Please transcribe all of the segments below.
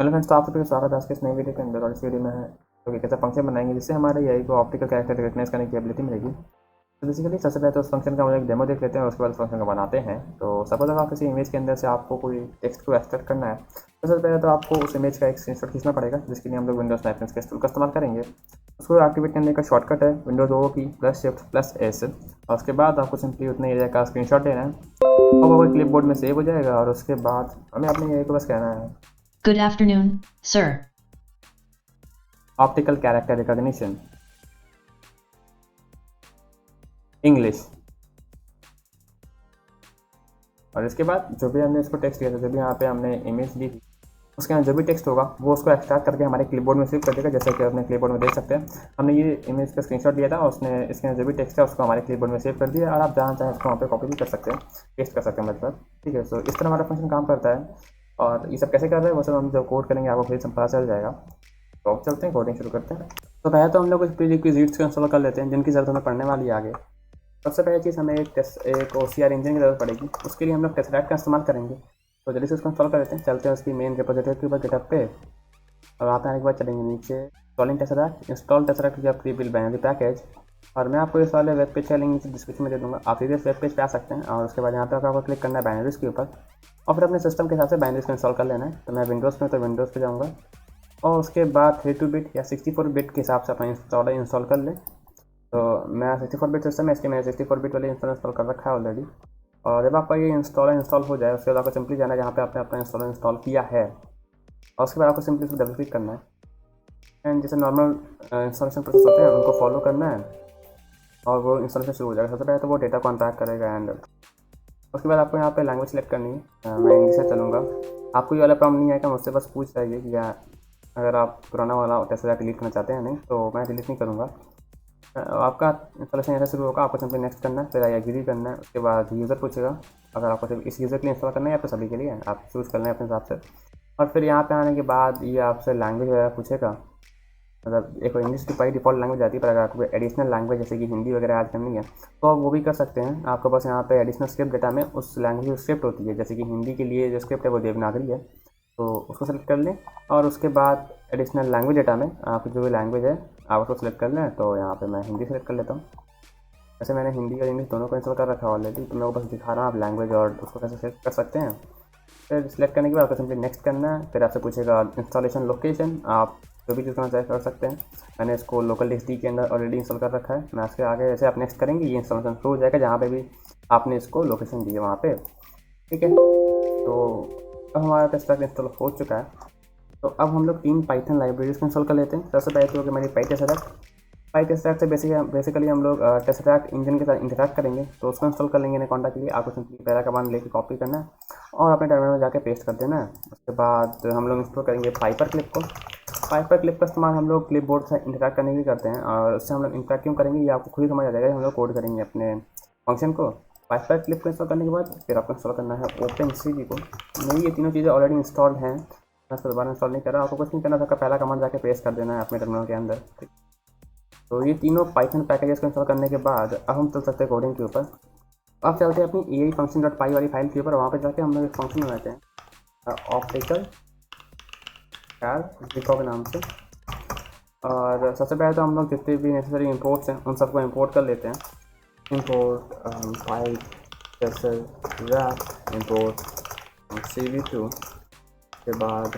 Hello friends, तो आप सभी का स्वागत है आज के इस नई वीडियो के अंदर। और इस वीडियो में है तो कैसा फंक्शन बनाएंगे जिससे हमारे एआई को ऑप्टिकल कैरेक्टर रिकग्नाइज करने की एबिलिटी मिलेगी। तो बेसिकली सबसे पहले तो उस फंक्शन का हम एक डेमो देख लेते हैं और उसके बाद उस फंक्शन को बनाते हैं। तो सपोज अगर किसी इमेज के अंदर से आपको कोई टेक्स्ट को एक्सट्रैक्ट करना है तो सबसे पहले तो आपको उस इमेज का एक स्क्रीनशॉट खींचना पड़ेगा, जिसके लिए हम लोग विंडोज स्नैपशॉट के टूल का इस्तेमाल करेंगे। उसको एक्टिवेट करने का शॉर्टकट है विंडोज ओ की +Shift+S। और उसके बाद आपको सिंपली उतने एरिया का स्क्रीनशॉट लेना है और वो क्लिप बोर्ड में सेव हो जाएगा। और उसके बाद हमें अपने एआई को बस कहना है Good afternoon, sir. Optical character recognition English. और इसके बाद जो भी हमने इसको टेक्स्ट दिया था, जो भी यहाँ पे हमने इमेज दी थी, उसके अंदर जो भी टेक्स्ट होगा वो उसको एक्सट्रैक्ट करके हमारे क्लिपबोर्ड में सेव कर देगा। जैसे कि अपने क्लिपबोर्ड में देख सकते हैं, हमने ये इमेज का स्क्रीनशॉट लिया था और उसने इसके अंदर जो भी टेक्स्ट है उसको हमारे क्लिपबोर्ड में सेव कर दिया। और आप जहाँ चाहें इसको वहाँ पे कॉपी भी कर सकते हैं, पेस्ट कर सकते हैं मतलब। ठीक है, सो इस तरह हमारा फंक्शन काम करता है। और ये सब कैसे कर रहे हैं वो सब हम जब कोड करेंगे आपको फिर पता चल जाएगा। तो अब चलते हैं, कोडिंग शुरू करते हैं। तो पहले तो हम लोग कुछ प्रीरिक्विजिट्स को इंस्टॉल कर लेते हैं जिनकी ज़रूरत हमें पड़ने वाली है आगे। सबसे पहली चीज़ हमें एक OCR इंजन की ज़रूरत पड़ेगी। उसके लिए हम लोग टेस्टरैक्ट का इस्तेमाल करेंगे। तो जल्दी से उसको इंस्टॉल कर लेते हैं। चलते हैं उसकी मेन रिपोजिटरी के ऊपर गिटहब पे, और वहाँ पे आने के बाद चलेंगे नीचे इंस्टॉलिंग टेस्टरैक्ट, इंस्टॉल टेस्टरैक्ट या प्री बिल्ड बाइनरी पैकेज। और मैं आपको इस वाले वेब पेज का लिंक नीचे डिस्क्रिप्शन में दे दूँगा, आप सीधे इस वेब पेज पे आ सकते हैं। और उसके बाद यहाँ पे आपको क्लिक करना है बाइनरीज के ऊपर और फिर अपने सिस्टम के हिसाब से बाइनरीज को इंस्टॉल कर लेना है। तो मैं विंडोज़ में तो विंडोज़ पे जाऊँगा और उसके बाद 32 बिट या 64 बिट के हिसाब से अपना इंस्टॉल कर लें। तो मैं 64 बिट सिस्टम है, इसके मैंने 64 बिट वाले इंस्टॉल कर रखा है ऑलरेडी। और जब आपका ये इंस्टॉल हो जाए उसके बाद आपको सिंपली जाना है जहाँ पे आपने अपना इंस्टॉल किया है और उसके बाद आपको सिंपली उसको डबल क्लिक करना है। एंड जैसे नॉर्मल इंस्टॉलेशन प्रोसेस होते हैं उनको फॉलो करना है और वो इंस्टॉलेशन शुरू हो जाएगा। सबसे पहले तो वो डेटा को अनपैक करेगा एंड उसके बाद आपको यहाँ पे लैंग्वेज सेलेक्ट करनी है। मैं इंग्लिश से चलूँगा। आपको ये वाला प्रॉब्लम नहीं आएगा, मुझसे बस पूछ चाहिए कि या अगर आप पुराना वाला टेस्ट डिलीट करना चाहते हैं। नहीं तो मैं डिलीट नहीं करूँगा। आपका इंस्टॉलेशन ऐसा शुरू होगा, आपको सिंपली नेक्स्ट करना है, फिर एग्री करना है। उसके बाद यूज़र पूछेगा, अगर आपको सिर्फ इस यूज़र के लिए इंस्टॉल करना है या फिर सभी के लिए, आप चूज़ करना है अपने हिसाब से। और फिर यहाँ पे आने के बाद ये आपसे लैंग्वेज वगैरह पूछेगा। मतलब एक इंग्लिश की बाई डिफ़ॉल्ट लैंग्वेज आती है, पर अगर आपको एडिशनल लैंग्वेज जैसे कि हिंदी वगैरह ऐड करनी है तो आप वो भी कर सकते हैं। आपके पास यहाँ पे एडिशनल स्क्रिप्ट डेटा में उस लैंग्वेज की स्क्रिप्ट होती है। जैसे कि हिंदी के लिए जो स्क्रिप्ट है वो देवनागरी है, तो उसको सेलेक्ट कर लें। और उसके बाद एडिशनल लैंग्वेज डेटा में आपकी जो भी लैंग्वेज है आप उसको सेलेक्ट कर लें। तो यहाँ पे मैं हिंदी सेलेक्ट कर लेता हूँ। वैसे मैंने हिंदी और इंग्लिश दोनों को इंस्टॉल कर रखा है ऑलरेडी, तो मैं वो बस दिखा रहा हूँ आप लैंग्वेज और उसको कैसे सेलेक्ट कर सकते हैं। फिर सिलेक्ट करने के बाद आपको सिंपली नेक्स्ट करना है। फिर आपसे पूछेगा इंस्टॉलेशन लोकेशन, आप जो भी चूज़ करना चाहे कर सकते हैं। मैंने इसको लोकल डिस्क के अंदर ऑलरेडी इंस्टॉल कर रखा है। मैं इसके आगे जैसे आप नेक्स्ट करेंगे ये इंस्टॉलेशन शुरू हो जाएगा जहाँ पे भी आपने इसको लोकेशन दी है वहाँ पे। ठीक है, तो अब हमारा टेस्टरैक्ट इंस्टॉल हो चुका है। तो अब हम लोग 3 पाइथन लाइब्रेरीज को इंस्टॉल कर लेते हैं। सबसे पहले तो हमारी पाइटेस्टरैक्ट से बेसिकली हम लोग टेस्टरैक्ट इंजन के साथ इंटरैक्ट करेंगे, तो उसको इंस्टॉल कर लेंगे एनाकोंडा के लिए। आपको सिंपली पहला कमांड लेके कॉपी करना है और अपने टर्मिनल में जाके पेस्ट कर देना है। उसके बाद हम लोग इंस्टॉल करेंगे पाइपर क्लिप को। पाइपर क्लिप का इस्तेमाल हम लोग क्लिप बोर्ड से इंटरैक्ट करने के लिए करते हैं, और उससे हम लोग इंटरैक्ट क्यों करेंगे ये आपको खुद ही समझ आ जाएगा। हम लोग कोड करेंगे अपने फंक्शन को। पाइपर क्लिप को इंस्टॉल करने के बाद फिर आपको इंस्टॉल करना है OpenCV को। मेरी ये तीनों चीज़ें ऑलरेडी इंस्टॉल्ड हैं, मैं उसको दोबारा इंस्टॉल नहीं कर रहा। आपको कुछ नहीं करना था, पहला कमांड जाके पेस्ट कर देना है अपने टर्मिनल के अंदर। तो ये तीनों पाइथन पैकेजेस को इंस्टॉल करने के बाद अब हम चल सकते हैं कोडिंग के ऊपर। अब चलते हैं अपनी AI function.py वाली फाइल के ऊपर। वहाँ पे जाके हम लोग एक फंक्शन बनाते हैं ऑप्टिकल कैरेक्टर के नाम से। और सबसे पहले तो हम लोग जितने भी नेसेसरी इंपोर्ट्स हैं उन सबको इंपोर्ट कर लेते हैं। इंपोर्ट पाइप टेस्टरैक्ट, इंपोर्ट CV2, के बाद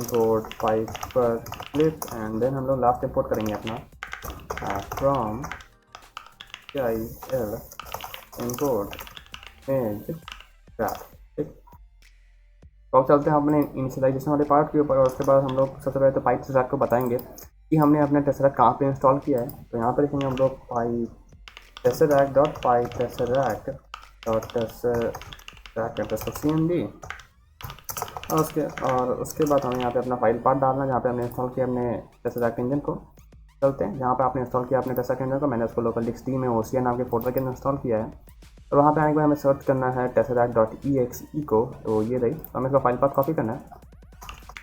import pyperclip and then हम लोग लास्ट इंपोर्ट करेंगे अपना from CIL import ImageGrab. ठीक, तो अब चलते हैं अपने इनिशियलाइजेशन वाले पार्ट के ऊपर। और उसके बाद हम लोग सबसे पहले तो पाइप टेस्टरैक्ट को बताएंगे कि हमने अपना टेस्टरैक्ट कहाँ पे इंस्टॉल किया है। तो यहाँ पर लिखेंगे हम लोग पाइप टेस्टरैक्ट.py टेस्टरैक्ट.cmd। और उसके बाद हमें यहाँ पे अपना फाइल पार्ट डालना है जहाँ पे हमने इंस्टॉल किया अपने टेस्टरैक्ट इंजन को। चलते हैं जहाँ पे आपने इंस्टॉल किया अपने टेस्टरैक्ट इंजन को, मैंने उसको लोकल डिस्क D में OCR नाम के फोल्डर के अंदर इंस्टॉल किया है। और वहाँ पे आने के बाद हमें सर्च करना है टेस्टरैक्ट.exe को। तो ये रही, तो हमें इसका फाइल पाथ कॉपी करना है।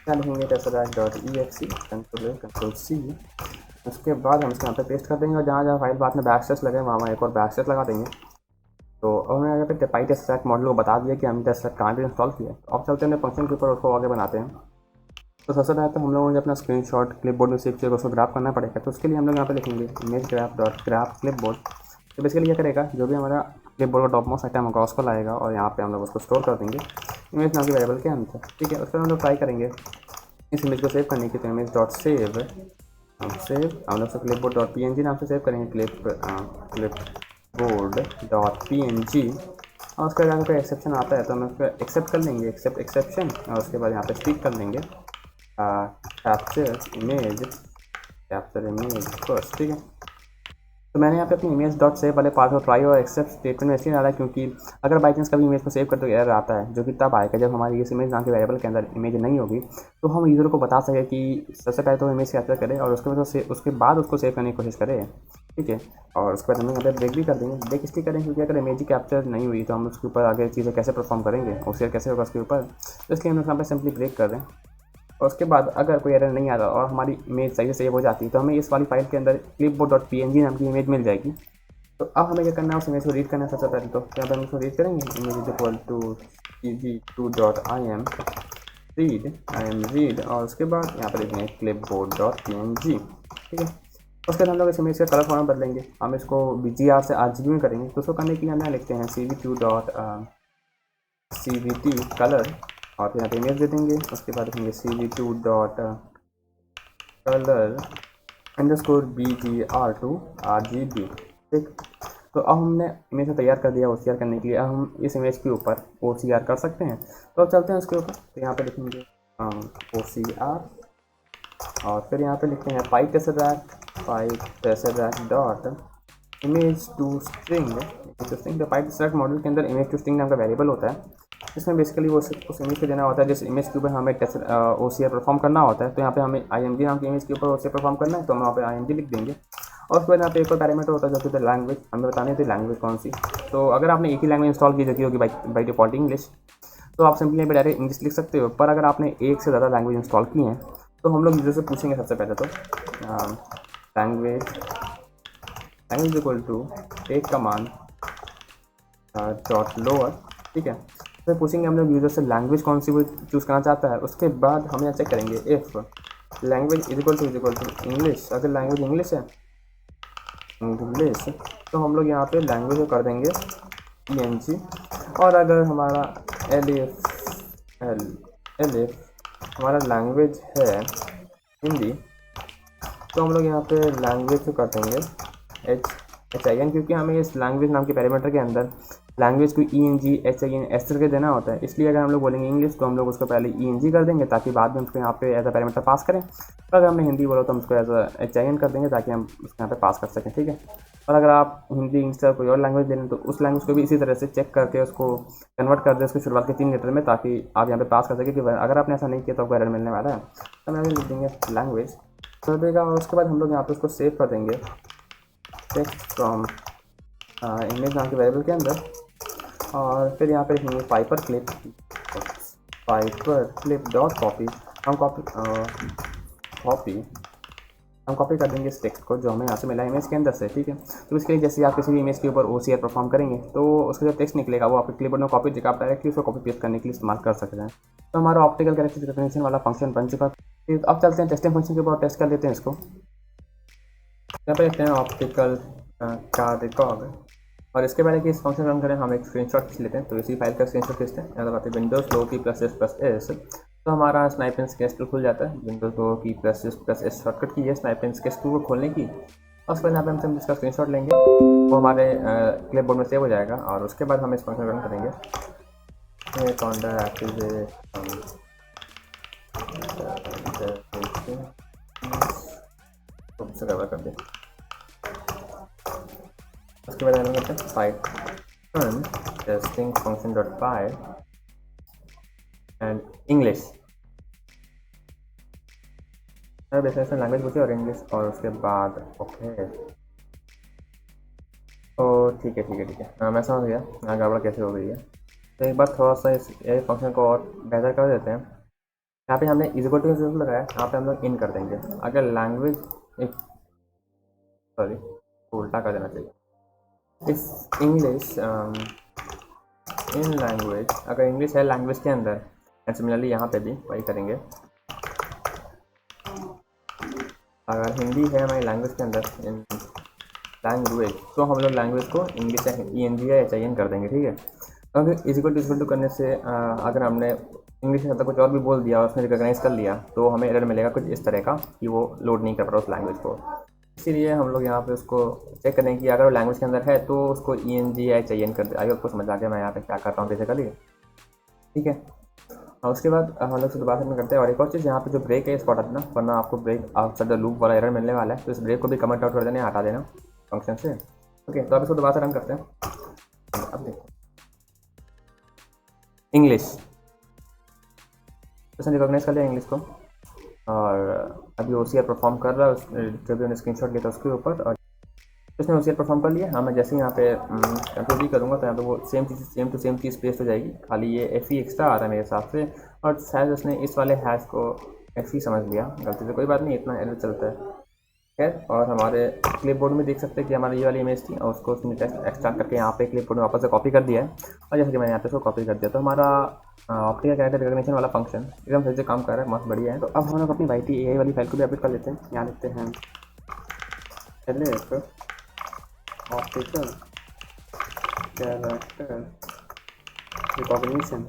क्या लिखेंगे टेस्टरैक्ट.exe, Ctrl+C। उसके बाद हम इसके यहाँ पे पेस्ट कर देंगे और जहाँ जहाँ फाइल पाथ में बैकस्लैश लगे वहाँ एक और बैकस्लैश लगा देंगे। तो अब हमने यहाँ पे पाई टेस्टरैक्ट मॉडल को बता दिया कि हमने टेस्टरैक्ट कहाँ पे इंस्टॉल किया है। अब चलते हैं फंक्शन के ऊपर, उसको आगे बनाते हैं। तो सबसे पहले तो हम लोगों को अपना स्क्रीनशॉट क्लिपबोर्ड में सेव किया उसको ग्राफ करना पड़ेगा। तो उसके लिए हम लोग यहाँ पे लिखेंगे image graph dot graph clipboard. तो बेसिकली क्या करेगा, जो भी हमारा क्लिपबोर्ड का टॉप मोस्ट आइटम होगा उसको लाएगा और यहाँ पे हम लोग उसको स्टोर कर देंगे इमेज नाम के वेरिएबल के अंदर। ठीक है, उसके बाद हम लोग ट्राई करेंगे इस इमेज को सेव करने की। तो इमेज डॉट सेव हम लोग क्लिपबोर्ड डॉट PNG नाम से सेव करेंगे, क्लिपबोर्ड डॉट PNG। और उसके बाद अगर कोई एक्सेप्शन आता है तो हम उसको एक्सेप्ट कर लेंगे, एक्सेप्ट एक्सेप्शन। और उसके बाद यहाँ पे स्टिक कर लेंगे कैप्चर इमेज फर्स्ट। ठीक है, तो मैंने यहाँ पे अपनी इमेज डॉट सेव वाले पार्ट को ट्राई और एक्सेप्ट स्टेटमेंट में इसलिए डाला क्योंकि अगर बाई चांस कभी इमेज को सेव करते हुए एरर आता है, जो कि तब आएगा जब हमारी इस इमेज नाम के वेरिएबल के अंदर इमेज नहीं होगी, तो हम यूज़र को बता सकें कि सबसे पहले तो इमेज कैप्चर करें और उसके बाद उसको सेव करने की कोशिश करें। ठीक है, और उसके बाद हम यहाँ पे ब्रेक भी कर देंगे, ब्रेक इसलिए करें क्योंकि अगर इमेज ही कैप्चर नहीं हुई तो हम उसके ऊपर आगे चीज़ें कैसे परफॉर्म करेंगे, OCR कैसे होगा उसके ऊपर। तो इसलिए हम यहाँ पर सिंपली ब्रेक कर दें। और उसके बाद अगर कोई एरर नहीं आता और हमारी इमेज सही से सेव हो जाती है तो हमें इस वाली फाइल के अंदर clipboard.png नाम की इमेज मिल जाएगी। तो अब हमें क्या करना है, उस इमेज को रीड करना है। सबसे पहले तो यहाँ पर हम इसको रीड करेंगे, image is equal to cg2.im read और उसके बाद यहाँ पर लिखेंगे clipboard.png। ठीक है, उसके बाद हम लोग इस इमेज का कलर फॉर्मेट बदलेंगे, हम इसको BGR से RGB में करेंगे। तो उसको करने के लिए हम यहाँ लिखते हैं cv2.cvt कलर और फिर यहाँ पे इमेज दे देंगे। उसके बाद लिखेंगे cv2.color _ BGR to RGB। ठीक, तो अब हमने इमेज को तैयार कर दिया OCR करने के लिए। अब हम इस इमेज के ऊपर OCR कर सकते हैं। तो अब चलते हैं उसके ऊपर। तो यहाँ पे लिखेंगे OCR और फिर यहाँ पे लिखते हैं pipe tesseract dot image to string. तो पाइप टेसरैक मॉडल के अंदर इमेज टू स्ट्रिंग नाम का वेरिएबल होता है, इसमें बेसिकली वो उस इमेज को देना होता है जिस इमेज के ऊपर हमें OCR परफॉर्म करना होता है। तो यहाँ पे हमें IMG नाम की इमेज के ऊपर OCR परफॉर्म करना है, तो हम यहाँ पे IMG लिख देंगे। और उसके बाद यहाँ पे एक और पैरामीटर होता है जो कि लैंग्वेज, हमें बतानी थी लैंग्वेज कौन सी। तो अगर आपने एक ही लैंग्वेज इंस्टॉल की जो कि होगी बाई डिफॉल्ट इंग्लिश, तो आप सिंपली यहाँ पे डायरेक्ट इंग्लिश लिख सकते हो। पर अगर आपने एक से ज़्यादा लैंग्वेज इंस्टॉल की हैं तो हम लोग यूजर से पूछेंगे सबसे पहले तो language equal to take command dot lower. ठीक है, तो पूछेंगे हम लोग यूजर से लैंग्वेज कौन सी वो चूज़ करना चाहता है। उसके बाद हम यहाँ चेक करेंगे if language is equal to English. अगर लैंग्वेज इंग्लिश है तो हम लोग यहाँ पे लैंग्वेज को कर देंगे ENG। और अगर हमारा एलिफ हमारा लैंग्वेज है हिंदी तो हम लोग यहाँ पे लैंग्वेज को कर देंगे HIN, क्योंकि हमें इस लैंग्वेज नाम के पैरामीटर के अंदर लैंग्वेज को ENG HIN इस तरह के देना होता है। इसलिए अगर हम लोग बोलेंगे इंग्लिश तो हम लोग उसको पहले ENG कर देंगे ताकि बाद में उसको यहाँ पे एज अ पैरामीटर पास करें। और अगर हमने हिंदी बोला तो हम उसको एज अ HIN कर देंगे ताकि हम उसको यहाँ पे पास कर सकें। ठीक है, और अगर आप हिंदी इंग्लिश या कोई और लैंग्वेज दे लें तो उस लैंग्वेज को भी इसी तरह से चेक करके उसको कन्वर्ट कर दें उसके शुरुआत के 3 लेटर में, ताकि आप यहाँ पे पास कर सकें। कि अगर आपने ऐसा नहीं किया तो आपको एरर मिलने वाला है। तो हम लिख देंगे लैंग्वेज कर देगा और उसके बाद हम लोग यहाँ पे उसको सेव कर देंगे टेक्स्ट फ्रॉम इमेज नाम के वेरिएबल के अंदर। और फिर यहाँ पे लिखेंगे पाइपर क्लिप डॉट कॉपी। हम कॉपी कर देंगे इस टेक्स्ट को जो हमें यहाँ से मिला है इमेज के अंदर से। ठीक है, तो इसके लिए जैसे आप किसी भी इमेज के ऊपर OCR परफॉर्म करेंगे तो उसका जो टेक्स्ट निकलेगा वो आपके क्लिपबोर्ड में कॉपी देगा, आप डायरेक्टली उसको कॉपी पेस्ट करने के लिए इस्तेमाल कर सकते हैं। तो हमारा ऑप्टिकल कैरेक्टर रिकॉग्निशन वाला फंक्शन बन चुका है। अब चलते हैं टेस्टिंग फंक्शन के ऊपर, टेस्ट कर लेते हैं इसको। यहाँ पर लिखते हैं ऑप्टिकल का रिकॉग और इसके पहले कि इस फंक्शन रन करें हम एक स्क्रीनशॉट खींच लेते हैं। तो इसी फाइल का स्क्रीनशॉट खींचते हैं। यहाँ दबाते हैं विंडोज लो की +S तो हमारा स्नाइपिंग स्केच टूल खुल जाता है। विंडोज लो की +S शॉर्टकट की है स्नाइपिंग स्केच टूल को खोलने की। और उसके बाद यहाँ पे हम इसका स्क्रीनशॉट लेंगे, वो हमारे क्लिपबोर्ड में सेव हो जाएगा। और उसके बाद हम इस फंक्शन रन करेंगे कर दें। उसके बाद हम करते हैं Python testing function dot pi and English. Basically language पूछे और इंग्लिश और उसके बाद ओके। तो ठीक है मैं समझ गया यहाँ गड़बड़ कैसे हो गई है। तो एक बार थोड़ा सा इस फंक्शन को और बेहतर कर देते हैं। यहाँ पे हमने इक्वल टू लगाया, यहाँ पे हम लोग इन कर देंगे। अगर लैंग्वेज उल्टा कर देना चाहिए इस इंग्लिश इन लैंग्वेज। अगर इंग्लिश है लैंग्वेज के अंदर एंड सिमिलरली यहाँ पे भी वही करेंगे अगर हिंदी है हमारी लैंग्वेज के अंदर लैंग्वेज, तो हम लोग लैंग्वेज को इंग्लिश ENG या HIN कर देंगे, ठीक है। अगर इक्वल टू करने से अगर हमने इंग्लिश के साथ कुछ और भी बोल दिया और उसने रिकॉग्नाइज कर लिया तो हमें एरर मिलेगा कुछ इस तरह का कि वो लोड नहीं कर पा रहा उस लैंग्वेज को। इसीलिए हम लोग यहाँ पे उसको चेक करें कि अगर वो लैंग्वेज के अंदर है तो उसको ENG या HIN कर दे। आई आपको समझ आ गया मैं यहाँ पे क्या कर रहा हूँ बेसिकली, ठीक है। और उसके बाद हम लोग से दोबारा करते हैं। और एक और चीज़, यहाँ पे जो ब्रेक है इसको हटा देना, वरना आपको ब्रेक आउटसाइड द लूप वाला एरर मिलने वाला है। तो इस ब्रेक को भी कमेंट आउट कर देना, हटा देना फंक्शन से। ओके, तो अब इसको दोबारा रन करते हैं। अब देखो इंग्लिश, उसने रिकॉग्नाइज कर लिया इंग्लिश को, और अभी OCR परफॉर्म कर रहा है जो भी हमने स्क्रीनशॉट लिया था उसके ऊपर, और उसने OCR परफॉर्म कर लिया। हाँ, मैं जैसे ही यहाँ पे कंट्रोल भी करूँगा तो यहाँ पे वो सेम चीज़ पेस्ट हो जाएगी, खाली ये FE एक्स्ट्रा आ रहा है मेरे हिसाब से। और शायद उसने इस वाले हैश को FE समझ लिया गलती से, कोई बात नहीं, इतना एरर चलता है खैर। और हमारे क्लिपबोर्ड में देख सकते हैं कि हमारी ये वाली इमेज थी और उसको उसने टेक्स्ट एक्सट्रैक्ट करके यहाँ पे क्लिपबोर्ड में वापस से कॉपी कर दिया है। और जैसे कि मैंने यहाँ पे उसको कॉपी कर दिया, तो हमारा ऑप्टिकल कैरेक्टर रिकॉग्निशन वाला फंक्शन एकदम सही से काम कर रहा है, मस्त बढ़िया है। तो अब हम लोग अपनी YT AI वाली फाइल को भी अपडेट कर लेते हैं। यहाँ लिखते हैं ऑप्टिकल कैरेक्टर रिकॉग्निशन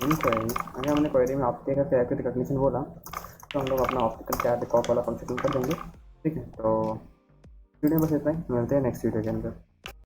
क्वेरी। अगर हमने क्वेरी में ऑप्टिकल कैरेक्टर रिकॉग्निशन बोला तो हम लोग अपना ऑप्टिकल कैरेक्टर रिकॉग वाला फंक्शन कर देंगे, ठीक है। तो वीडियो में बस इतना ही, मिलते हैं नेक्स्ट वीडियो के अंदर।